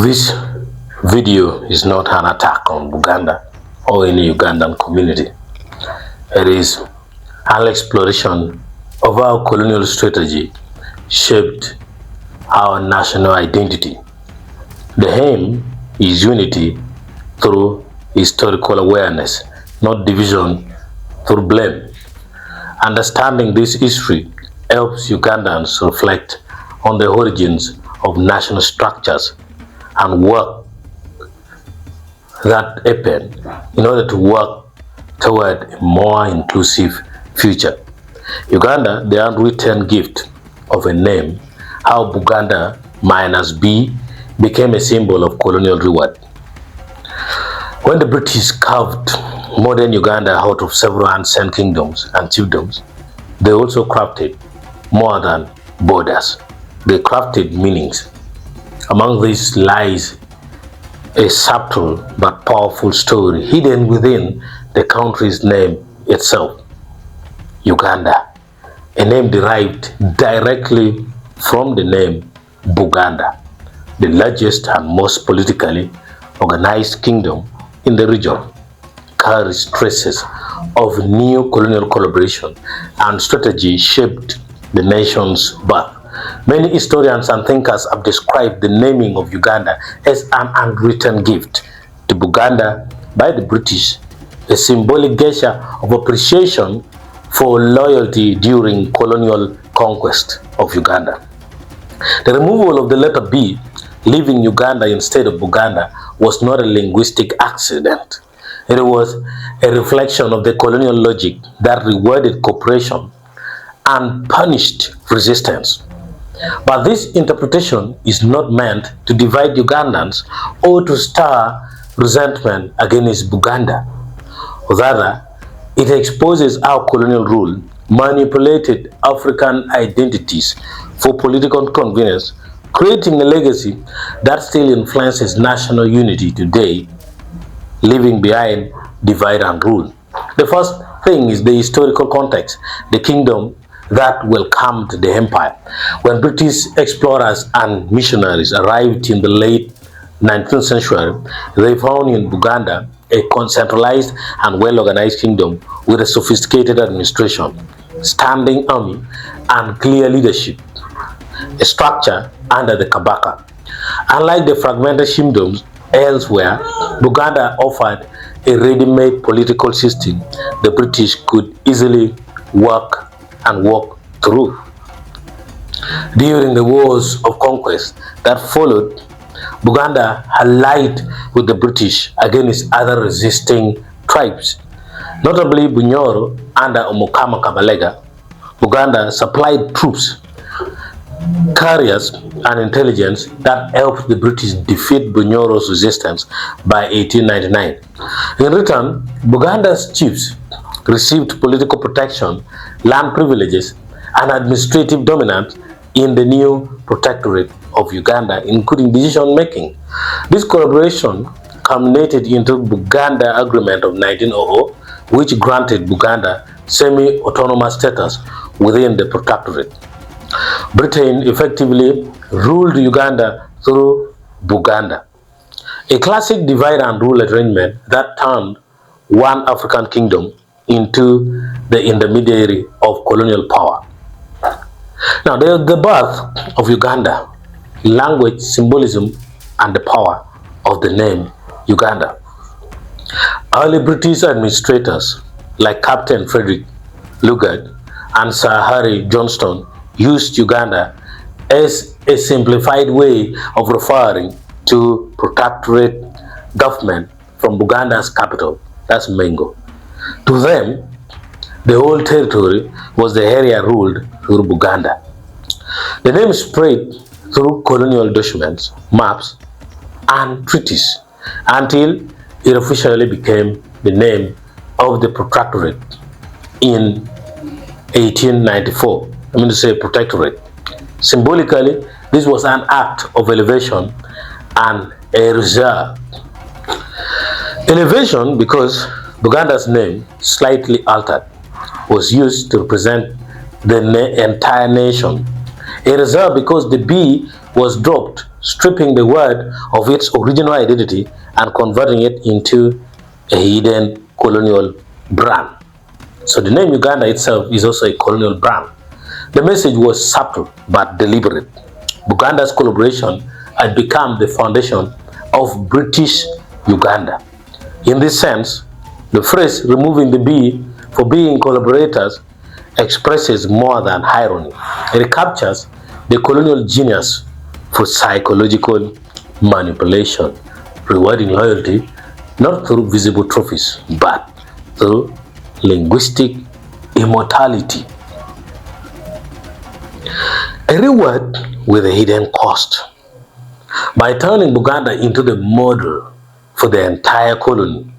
This video is not an attack on Uganda or any Ugandan community. It is an exploration of how colonial strategy shaped our national identity. The aim is unity through historical awareness, not division through blame. Understanding this history helps Ugandans reflect on the origins of national structures and work that happened in order to work toward a more inclusive future. Uganda, the unwritten gift of a name, how Buganda minus B became a symbol of colonial reward. When the British carved modern Uganda out of several ancient kingdoms and chiefdoms, they also crafted more than borders. They crafted meanings. Among these lies a subtle but powerful story hidden within the country's name itself. Uganda, a name derived directly from the name Buganda, the largest and most politically organized kingdom in the region, carries traces of new colonial collaboration and strategy shaped the nation's birth. Many historians and thinkers have described the naming of Uganda as an unwritten gift to Buganda by the British, a symbolic gesture of appreciation for loyalty during colonial conquest of Uganda. The removal of the letter B, leaving Uganda instead of Buganda, was not a linguistic accident. It was a reflection of the colonial logic that rewarded cooperation and punished resistance. But this interpretation is not meant to divide Ugandans or to stir resentment against Buganda. Rather, it exposes how colonial rule manipulated African identities for political convenience, creating a legacy that still influences national unity today, leaving behind divide and rule. The first thing is the historical context. The kingdom that welcomed the empire. When British explorers and missionaries arrived in the late 19th century, they found in Buganda a centralized and well-organized kingdom with a sophisticated administration, standing army, and clear leadership, a structure under the Kabaka. Unlike the fragmented kingdoms elsewhere, Buganda offered a ready-made political system the British could easily walk through. During the wars of conquest that followed, Buganda allied with the British against other resisting tribes, notably Banyoro under Omukama Kabalega. Buganda supplied troops, carriers, and intelligence that helped the British defeat Banyoro's resistance by 1899. In return, Buganda's chiefs received political protection, land privileges, and administrative dominance in the new protectorate of Uganda, including decision making. This collaboration culminated into Buganda Agreement of 1900, which granted Buganda semi-autonomous status within the protectorate. Britain effectively ruled Uganda through Buganda, a classic divide and rule arrangement that turned one African kingdom into the intermediary of colonial power. Now, the birth of Uganda, language, symbolism, and the power of the name Uganda. Early British administrators like Captain Frederick Lugard and Sir Harry Johnston used Uganda as a simplified way of referring to protectorate government from Buganda's capital, that's Mengo. To them, the whole territory was the area ruled through Buganda. The name spread through colonial documents, maps, and treaties until it officially became the name of the protectorate in 1894. I mean to say protectorate. Symbolically, this was an act of elevation and a reserve. Elevation because Buganda's name, slightly altered, was used to represent the entire nation, A reserve because the B was dropped, stripping the word of its original identity and converting it into a hidden colonial brand. So the name Uganda itself is also a colonial brand. The message was subtle but deliberate. Buganda's collaboration had become the foundation of British Uganda. In this sense, the phrase removing the B for being collaborators expresses more than irony. It captures the colonial genius for psychological manipulation, rewarding loyalty not through visible trophies, but through linguistic immortality. A reward with a hidden cost. By turning Buganda into the model for the entire colony,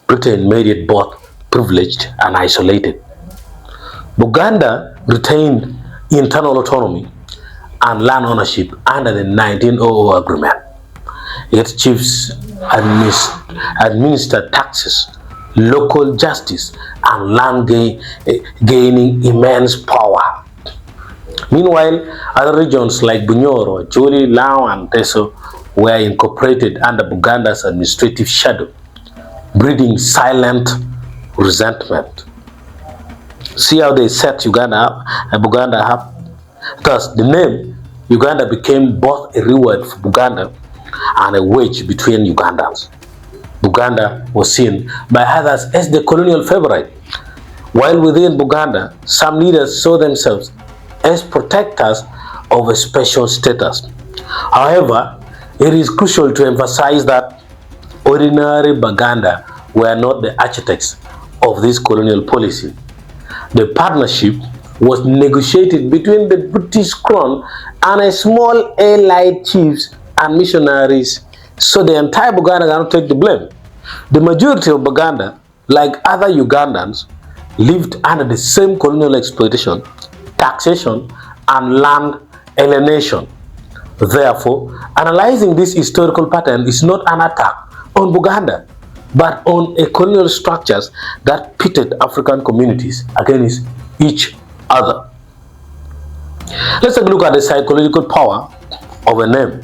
Britain made it both privileged and isolated. Buganda retained internal autonomy and land ownership under the 1900 agreement. Its chiefs administered taxes, local justice, and land gaining immense power. Meanwhile, other regions like Banyoro, Acholi, Lao, and Iteso were incorporated under Buganda's administrative shadow, breeding silent resentment. See how they set Uganda up and Buganda up? Thus, the name Uganda became both a reward for Buganda and a wedge between Ugandans. Buganda was seen by others as the colonial favorite, while within Buganda, some leaders saw themselves as protectors of a special status. However, it is crucial to emphasize that ordinary Baganda were not the architects of this colonial policy. The partnership was negotiated between the British Crown and a small allied chiefs and missionaries, so the entire Buganda cannot take the blame. The majority of Baganda, like other Ugandans, lived under the same colonial exploitation, taxation, and land alienation. Therefore, analyzing this historical pattern is not an attack on Buganda, but on a colonial structures that pitted African communities against each other. Let's take a look at the psychological power of a name.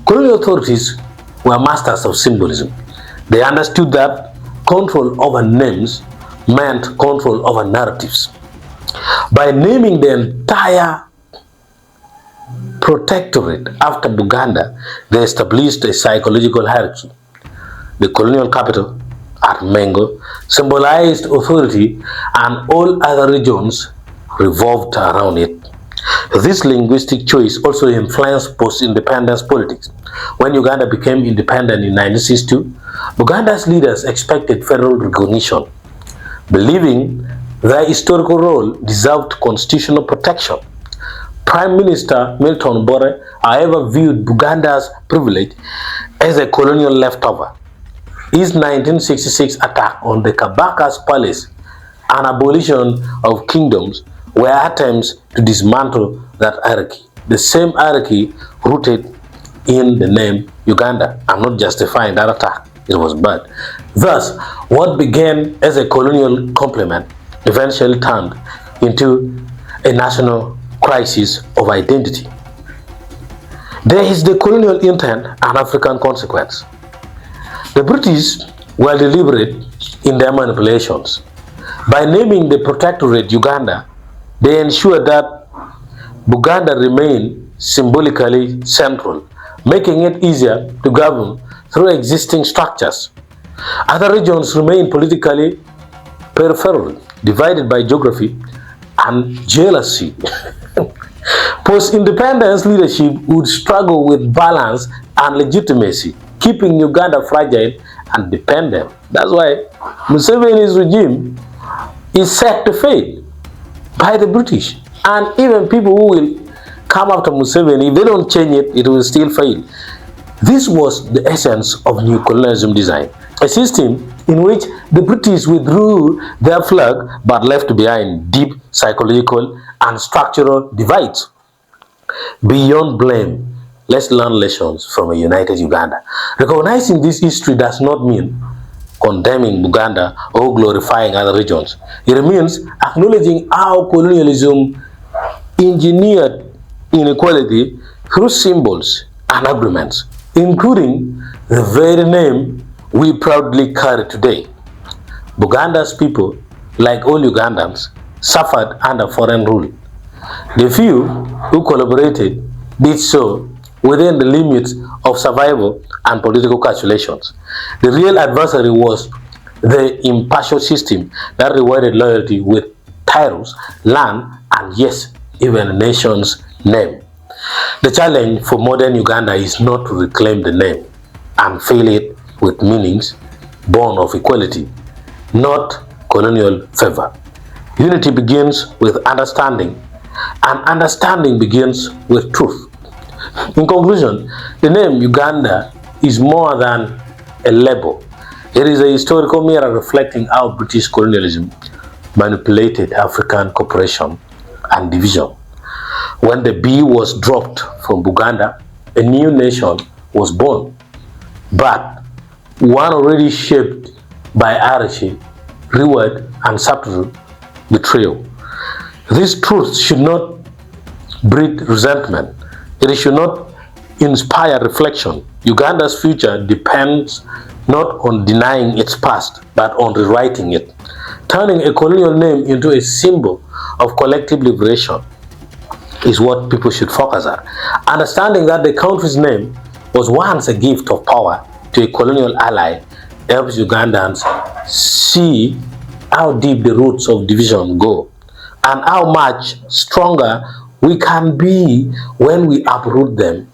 Colonial authorities were masters of symbolism. They understood that control over names meant control over narratives. By naming the entire protectorate after Buganda, they established a psychological hierarchy. The colonial capital at Mengo symbolized authority, and all other regions revolved around it. This linguistic choice also influenced post-independence politics. When Uganda became independent in 1962, Buganda's leaders expected federal recognition, believing their historical role deserved constitutional protection. Prime Minister Milton Obote, however, viewed Buganda's privilege as a colonial leftover. His 1966 attack on the Kabaka's palace and abolition of kingdoms were attempts to dismantle that hierarchy. The same hierarchy rooted in the name Uganda. I'm not justifying that attack. It was bad. Thus, what began as a colonial compliment eventually turned into a national crisis of identity. There is the colonial intent and African consequence. The British were deliberate in their manipulations. By naming the protectorate Uganda, they ensured that Buganda remained symbolically central, making it easier to govern through existing structures. Other regions remained politically peripheral, divided by geography and jealousy. Post-independence leadership would struggle with balance and legitimacy, keeping Uganda fragile and dependent. That's why Museveni's regime is set to fail by the British. And even people who will come after Museveni, if they don't change it, it will still fail. This was the essence of new colonialism design, a system in which the British withdrew their flag but left behind deep psychological and structural divides. Beyond blame, let's learn lessons from a united Uganda. Recognizing this history does not mean condemning Buganda or glorifying other regions. It means acknowledging how colonialism engineered inequality through symbols and agreements, including the very name we proudly carry today. Buganda's people, like all Ugandans, suffered under foreign rule. The few who collaborated did so within the limits of survival and political calculations. The real adversary was the impartial system that rewarded loyalty with titles, land, and yes, even a nation's name. The challenge for modern Uganda is not to reclaim the name and fill it with meanings born of equality, not colonial favor. Unity begins with understanding, and understanding begins with truth. In conclusion, the name Uganda is more than a label. It is a historical mirror reflecting how British colonialism manipulated African cooperation and division. When the B was dropped from Buganda, a new nation was born, but one already shaped by hierarchy, reward, and subtle betrayal. This truth should not breed resentment. It should not inspire reflection. Uganda's future depends not on denying its past, but on rewriting it. Turning a colonial name into a symbol of collective liberation is what people should focus on. Understanding that the country's name was once a gift of power to a colonial ally helps Ugandans see how deep the roots of division go and how much stronger we can be when we uproot them